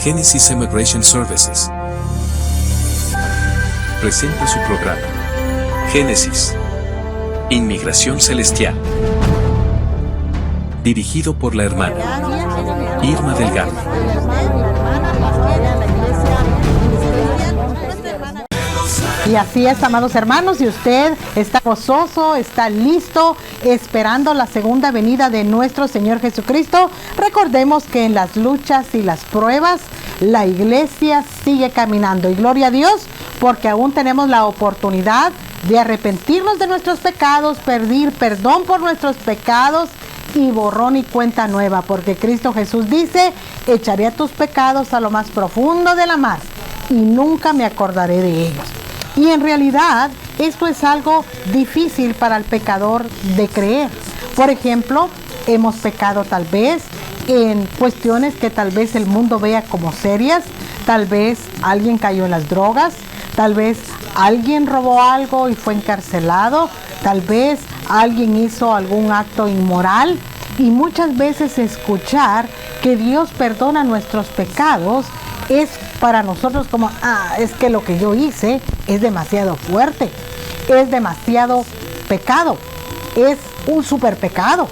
Genesis Immigration Services presenta su programa Génesis Inmigración Celestial, dirigido por la hermana Irma Delgado. Y así es, amados hermanos, y usted está gozoso, está listo, esperando la segunda venida de nuestro Señor Jesucristo. Recordemos que en las luchas y las pruebas, la iglesia sigue caminando. Y gloria a Dios, porque aún tenemos la oportunidad de arrepentirnos de nuestros pecados, pedir perdón por nuestros pecados y borrón y cuenta nueva. Porque Cristo Jesús dice, echaré tus pecados a lo más profundo de la mar y nunca me acordaré de ellos. Y en realidad, esto es algo difícil para el pecador de creer. Por ejemplo, hemos pecado tal vez en cuestiones que tal vez el mundo vea como serias. Tal vez alguien cayó en las drogas. Tal vez alguien robó algo y fue encarcelado. Tal vez alguien hizo algún acto inmoral. Y muchas veces escuchar que Dios perdona nuestros pecados es para nosotros como, es que lo que yo hice es demasiado fuerte, es demasiado pecado, es un super pecado.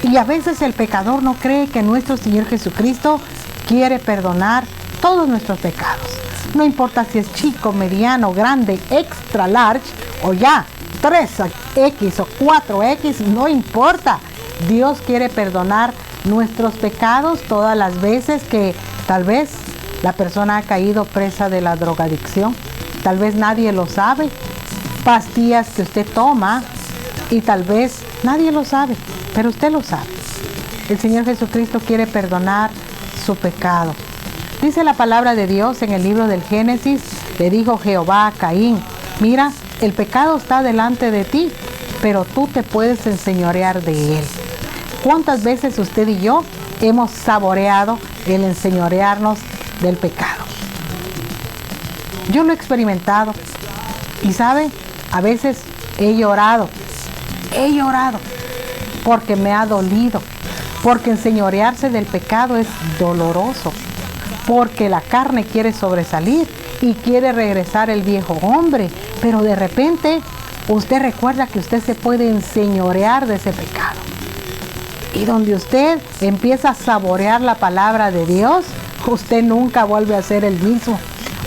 Y a veces el pecador no cree que nuestro Señor Jesucristo quiere perdonar todos nuestros pecados. No importa si es chico, mediano, grande, extra large o ya 3X o 4X, no importa. Dios quiere perdonar nuestros pecados todas las veces que tal vez la persona ha caído presa de la drogadicción. Tal vez nadie lo sabe. Pastillas que usted toma y tal vez nadie lo sabe, pero usted lo sabe. El Señor Jesucristo quiere perdonar su pecado. Dice la palabra de Dios en el libro del Génesis, le dijo Jehová a Caín, mira, el pecado está delante de ti, pero tú te puedes enseñorear de él. ¿Cuántas veces usted y yo hemos saboreado el enseñorearnos del pecado? Yo lo he experimentado y sabe, a veces he llorado porque me ha dolido, porque enseñorearse del pecado es doloroso, porque la carne quiere sobresalir y quiere regresar el viejo hombre, pero de repente usted recuerda que usted se puede enseñorear de ese pecado. Y donde usted empieza a saborear la palabra de Dios, usted nunca vuelve a ser el mismo,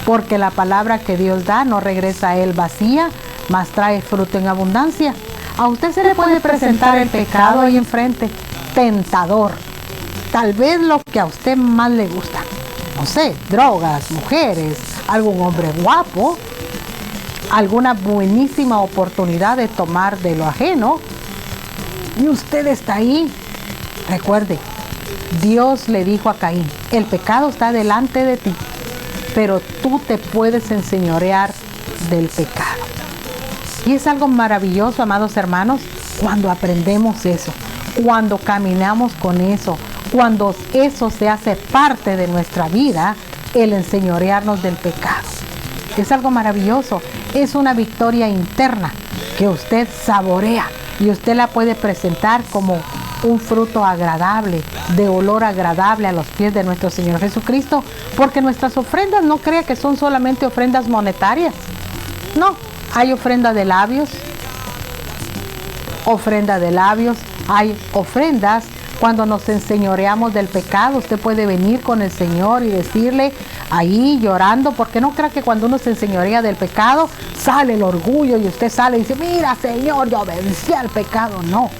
porque la palabra que Dios da no regresa a él vacía, mas trae fruto en abundancia. A usted se le puede presentar el pecado ahí enfrente, tentador, tal vez lo que a usted más le gusta, no sé, drogas, mujeres, algún hombre guapo, alguna buenísima oportunidad de tomar de lo ajeno, y usted está ahí. Recuerde, Dios le dijo a Caín, el pecado está delante de ti, pero tú te puedes enseñorear del pecado. Y es algo maravilloso, amados hermanos, cuando aprendemos eso, cuando caminamos con eso, cuando eso se hace parte de nuestra vida, el enseñorearnos del pecado. Es algo maravilloso, es una victoria interna que usted saborea y usted la puede presentar como un fruto agradable, de olor agradable a los pies de nuestro Señor Jesucristo, porque nuestras ofrendas no crea que son solamente ofrendas monetarias. No, hay ofrenda de labios, hay ofrendas cuando nos enseñoreamos del pecado. Usted puede venir con el Señor y decirle ahí llorando, porque no crea que cuando uno se enseñorea del pecado sale el orgullo y usted sale y dice, mira Señor, yo vencí al pecado. No.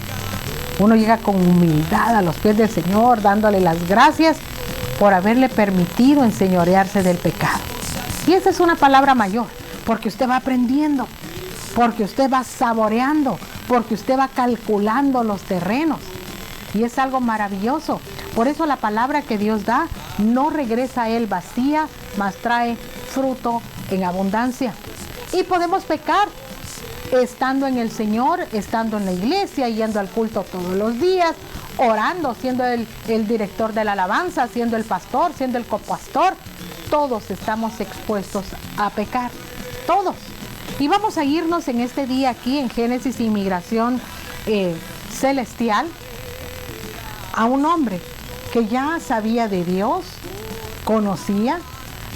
Uno llega con humildad a los pies del Señor, dándole las gracias por haberle permitido enseñorearse del pecado. Y esa es una palabra mayor, porque usted va aprendiendo, porque usted va saboreando, porque usted va calculando los terrenos. Y es algo maravilloso. Por eso la palabra que Dios da no regresa a él vacía, mas trae fruto en abundancia. Y podemos pecar estando en el Señor, estando en la iglesia, yendo al culto todos los días, orando, siendo el director de la alabanza, siendo el pastor, siendo el copastor. Todos estamos expuestos a pecar, todos. Y vamos a irnos en este día aquí en Génesis Inmigración Celestial a un hombre que ya sabía de Dios, conocía,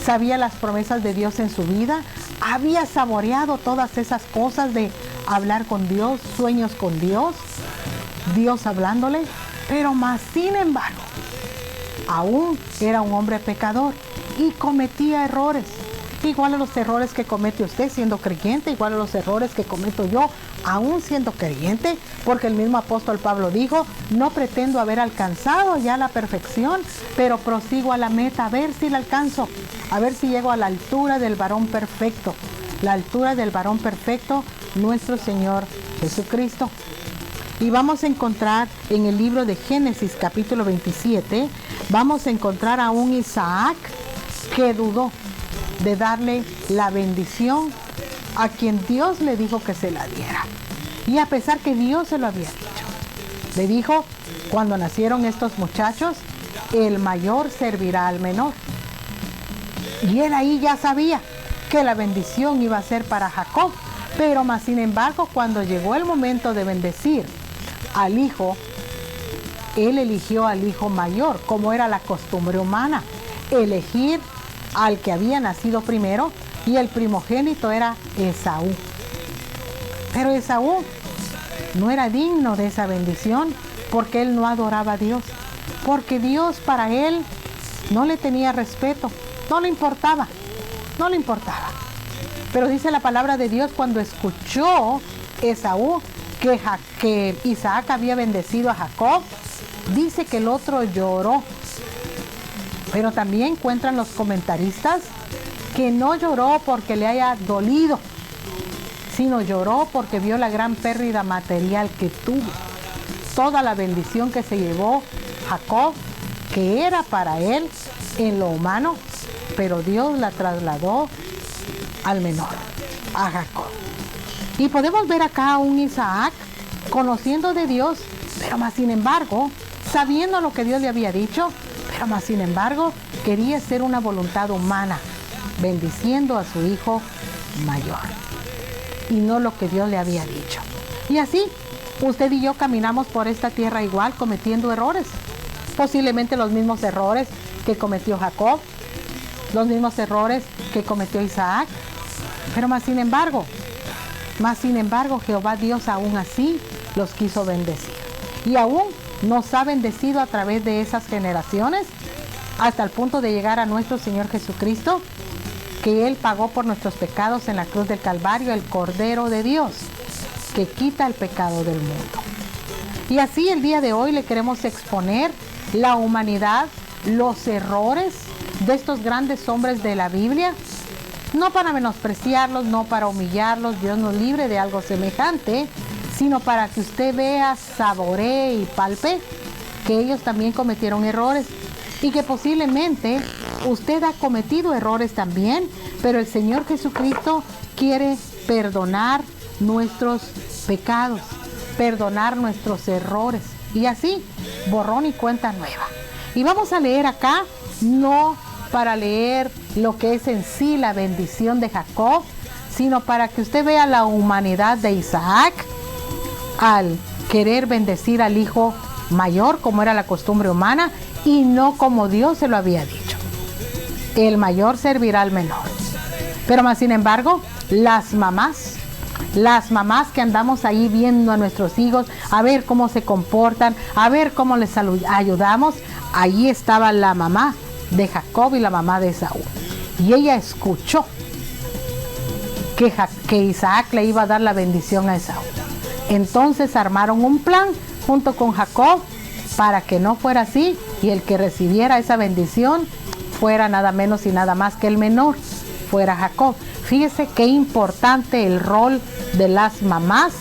sabía las promesas de Dios en su vida, había saboreado todas esas cosas de hablar con Dios, sueños con Dios, Dios hablándole, pero más sin embargo, aún era un hombre pecador y cometía errores. Igual a los errores que comete usted siendo creyente, igual a los errores que cometo yo aún siendo creyente, porque el mismo apóstol Pablo dijo, no pretendo haber alcanzado ya la perfección, pero prosigo a la meta, a ver si la alcanzo, a ver si llego a la altura del varón perfecto, la altura del varón perfecto, nuestro Señor Jesucristo. Y vamos a encontrar en el libro de Génesis capítulo 27, vamos a encontrar a un Isaac que dudó de darle la bendición a quien Dios le dijo que se la diera. Y a pesar que Dios se lo había dicho, le dijo, cuando nacieron estos muchachos, el mayor servirá al menor. Y él ahí ya sabía que la bendición iba a ser para Jacob, pero más sin embargo, cuando llegó el momento de bendecir al hijo, él eligió al hijo mayor, como era la costumbre humana, elegir al que había nacido primero, y el primogénito era Esaú. Pero Esaú no era digno de esa bendición porque él no adoraba a Dios, porque Dios para él no le tenía respeto, no le importaba. Pero dice la palabra de Dios, cuando escuchó Esaú que Isaac había bendecido a Jacob, dice que el otro lloró. Pero también encuentran los comentaristas que no lloró porque le haya dolido, sino lloró porque vio la gran pérdida material que tuvo. Toda la bendición que se llevó Jacob, que era para él en lo humano, pero Dios la trasladó al menor, a Jacob. Y podemos ver acá a un Isaac conociendo de Dios, pero más sin embargo, sabiendo lo que Dios le había dicho, pero más sin embargo, quería hacer una voluntad humana, bendiciendo a su hijo mayor, y no lo que Dios le había dicho. Y así, usted y yo caminamos por esta tierra igual, cometiendo errores. Posiblemente los mismos errores que cometió Jacob, los mismos errores que cometió Isaac. Pero más sin embargo, Jehová Dios aún así los quiso bendecir. Y aún nos ha bendecido a través de esas generaciones, hasta el punto de llegar a nuestro Señor Jesucristo, que Él pagó por nuestros pecados en la cruz del Calvario, el Cordero de Dios, que quita el pecado del mundo. Y así el día de hoy le queremos exponer la humanidad, los errores de estos grandes hombres de la Biblia, no para menospreciarlos, no para humillarlos, Dios nos libre de algo semejante, sino para que usted vea, saboree y palpe que ellos también cometieron errores y que posiblemente usted ha cometido errores también, pero el Señor Jesucristo quiere perdonar nuestros pecados, perdonar nuestros errores, y así, borrón y cuenta nueva. Y vamos a leer acá, no para leer lo que es en sí la bendición de Jacob, sino para que usted vea la humanidad de Isaac al querer bendecir al hijo mayor, como era la costumbre humana, y no como Dios se lo había dicho. El mayor servirá al menor. Pero más sin embargo, las mamás que andamos ahí viendo a nuestros hijos, a ver cómo se comportan, a ver cómo les ayudamos, ahí estaba la mamá de Jacob y la mamá de Esaú. Y ella escuchó que Isaac le iba a dar la bendición a Esaú. Entonces armaron un plan junto con Jacob para que no fuera así, y el que recibiera esa bendición fuera nada menos y nada más que el menor, fuera Jacob. Fíjese qué importante el rol de las mamás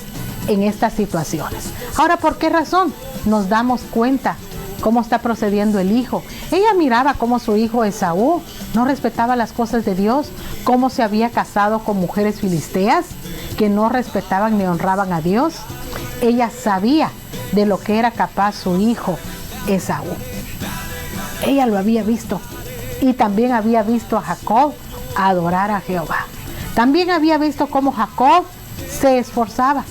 en estas situaciones. Ahora, ¿por qué razón nos damos cuenta cómo está procediendo el hijo? Ella miraba cómo su hijo Esaú no respetaba las cosas de Dios, cómo se había casado con mujeres filisteas que no respetaban ni honraban a Dios. Ella sabía de lo que era capaz su hijo Esaú. Ella lo había visto, y también había visto a Jacob adorar a Jehová. También había visto cómo Jacob se esforzaba,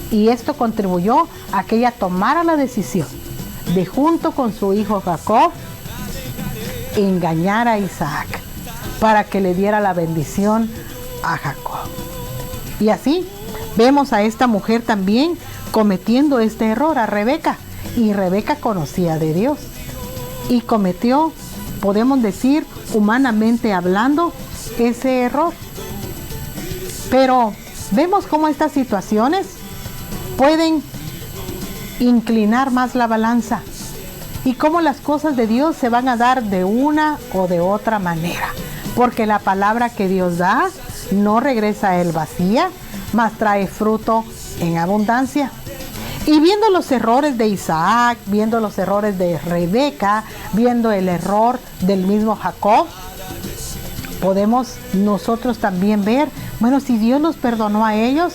y esto contribuyó a que ella tomara la decisión de, junto con su hijo Jacob, engañar a Isaac para que le diera la bendición a Jacob. Y así vemos a esta mujer también cometiendo este error, a Rebeca. Y Rebeca conocía de Dios y cometió, podemos decir, humanamente hablando, ese error. Pero vemos cómo estas situaciones pueden inclinar más la balanza y cómo las cosas de Dios se van a dar de una o de otra manera, porque la palabra que Dios da no regresa a él vacía, mas trae fruto en abundancia. Y viendo los errores de Isaac, viendo los errores de Rebeca, viendo el error del mismo Jacob, podemos nosotros también ver, bueno, si Dios los perdonó a ellos,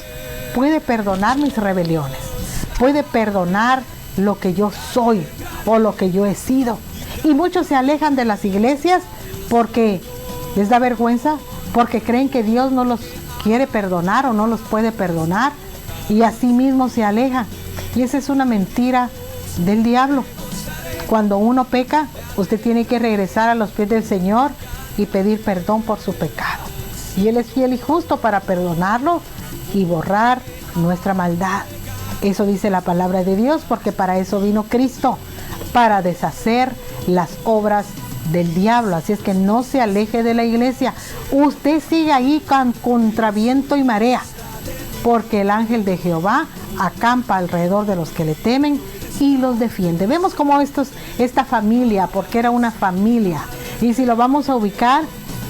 puede perdonar mis rebeliones, puede perdonar lo que yo soy o lo que yo he sido. Y muchos se alejan de las iglesias porque les da vergüenza, porque creen que Dios no los quiere perdonar o no los puede perdonar, y así mismo se alejan. Y esa es una mentira del diablo. Cuando uno peca, usted tiene que regresar a los pies del Señor y pedir perdón por su pecado. Y Él es fiel y justo para perdonarlo y borrar nuestra maldad. Eso dice la palabra de Dios, porque para eso vino Cristo, para deshacer las obras del diablo. Así es que no se aleje de la iglesia. Usted sigue ahí contra viento y marea, porque el ángel de Jehová acampa alrededor de los que le temen y los defiende. Vemos cómo esta familia, porque era una familia, y si lo vamos a ubicar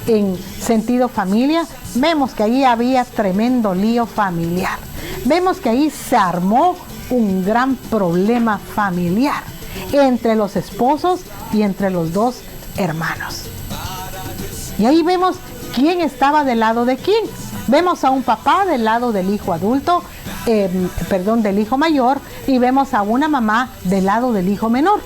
en sentido familia, vemos que ahí había tremendo lío familiar. Vemos que ahí se armó un gran problema familiar entre los esposos y entre los dos hermanos. Y ahí vemos quién estaba del lado de quién. Vemos a un papá del lado del hijo adulto, del hijo mayor, y vemos a una mamá del lado del hijo menor.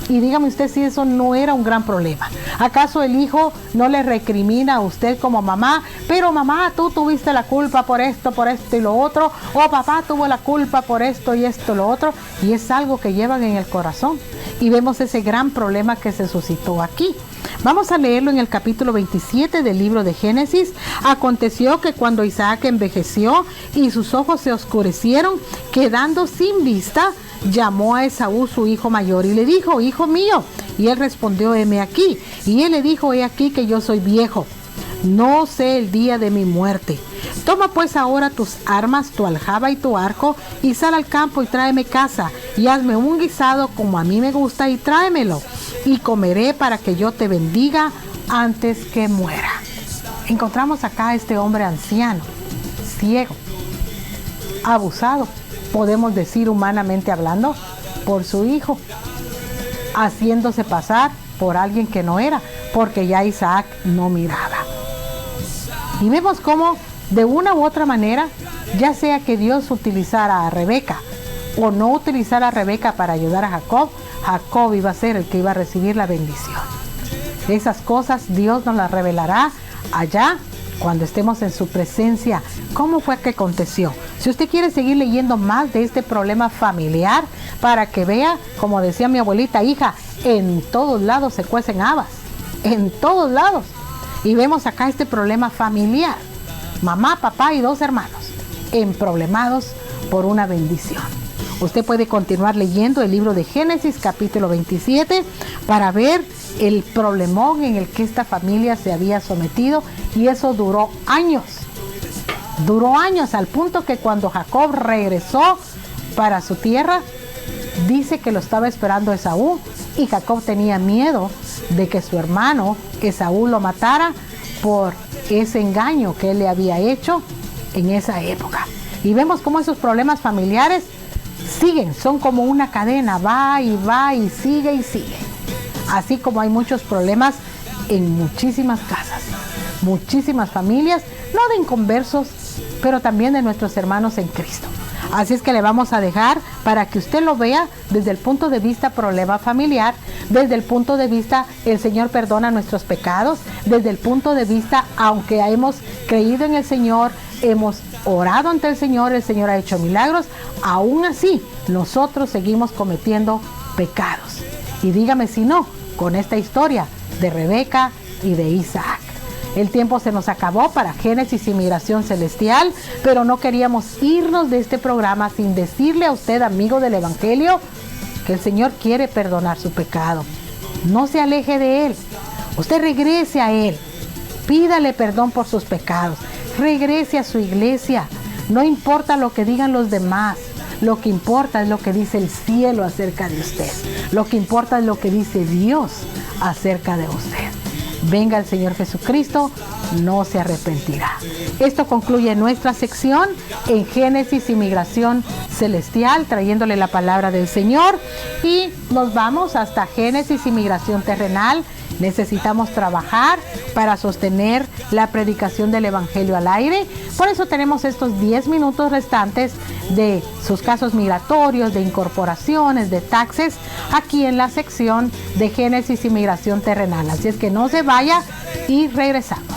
Y dígame usted si eso no era un gran problema. ¿Acaso el hijo no le recrimina a usted como mamá? Pero mamá, tú tuviste la culpa por esto y lo otro. O papá tuvo la culpa por esto y lo otro. Y es algo que llevan en el corazón. Y vemos ese gran problema que se suscitó aquí. Vamos a leerlo en el capítulo 27 del libro de Génesis. Aconteció que cuando Isaac envejeció y sus ojos se oscurecieron, quedando sin vista, llamó a Esaú su hijo mayor y le dijo: hijo mío. Y él respondió: heme aquí. Y él le dijo: he aquí que yo soy viejo, no sé el día de mi muerte. Toma pues ahora tus armas, tu aljaba y tu arco, y sal al campo y tráeme caza, y hazme un guisado como a mí me gusta, y tráemelo, y comeré para que yo te bendiga antes que muera. Encontramos acá a este hombre anciano, ciego, abusado, podemos decir humanamente hablando, por su hijo, haciéndose pasar por alguien que no era, porque ya Isaac no miraba. Y vemos cómo de una u otra manera, ya sea que Dios utilizara a Rebeca o no utilizara a Rebeca para ayudar a Jacob, Jacob iba a ser el que iba a recibir la bendición. Esas cosas Dios nos las revelará allá cuando estemos en su presencia. ¿Cómo fue que aconteció? Si usted quiere seguir leyendo más de este problema familiar, para que vea, como decía mi abuelita, hija, en todos lados se cuecen habas, en todos lados. Y vemos acá este problema familiar, mamá, papá y dos hermanos, emproblemados por una bendición. Usted puede continuar leyendo el libro de Génesis, capítulo 27, para ver el problemón en el que esta familia se había sometido, y eso duró años. Duró años, al punto que cuando Jacob regresó para su tierra, dice que lo estaba esperando Esaú, y Jacob tenía miedo de que su hermano Esaú lo matara por ese engaño que él le había hecho en esa época. Y vemos cómo esos problemas familiares siguen, son como una cadena, va y sigue. Así como hay muchos problemas en muchísimas casas, muchísimas familias, no de inconversos, pero también de nuestros hermanos en Cristo. Así es que le vamos a dejar para que usted lo vea desde el punto de vista problema familiar, desde el punto de vista el Señor perdona nuestros pecados, desde el punto de vista, aunque hemos creído en el Señor, hemos orado ante el Señor ha hecho milagros, aún así nosotros seguimos cometiendo pecados. Y dígame si no, con esta historia de Rebeca y de Isaac. El tiempo se nos acabó para Génesis y Migración Celestial, pero no queríamos irnos de este programa sin decirle a usted, amigo del Evangelio, que el Señor quiere perdonar su pecado. No se aleje de Él. Usted regrese a Él. Pídale perdón por sus pecados. Regrese a su iglesia. No importa lo que digan los demás. Lo que importa es lo que dice el cielo acerca de usted. Lo que importa es lo que dice Dios acerca de usted. Venga el Señor Jesucristo, no se arrepentirá. Esto concluye nuestra sección en Génesis y Migración Celestial, trayéndole la palabra del Señor. Y nos vamos hasta Génesis y Migración Terrenal. Necesitamos trabajar para sostener la predicación del Evangelio al aire. Por eso tenemos estos 10 minutos restantes de sus casos migratorios, de incorporaciones, de taxes, aquí en la sección de Génesis y Migración Terrenal. Así es que no se vaya y regresamos.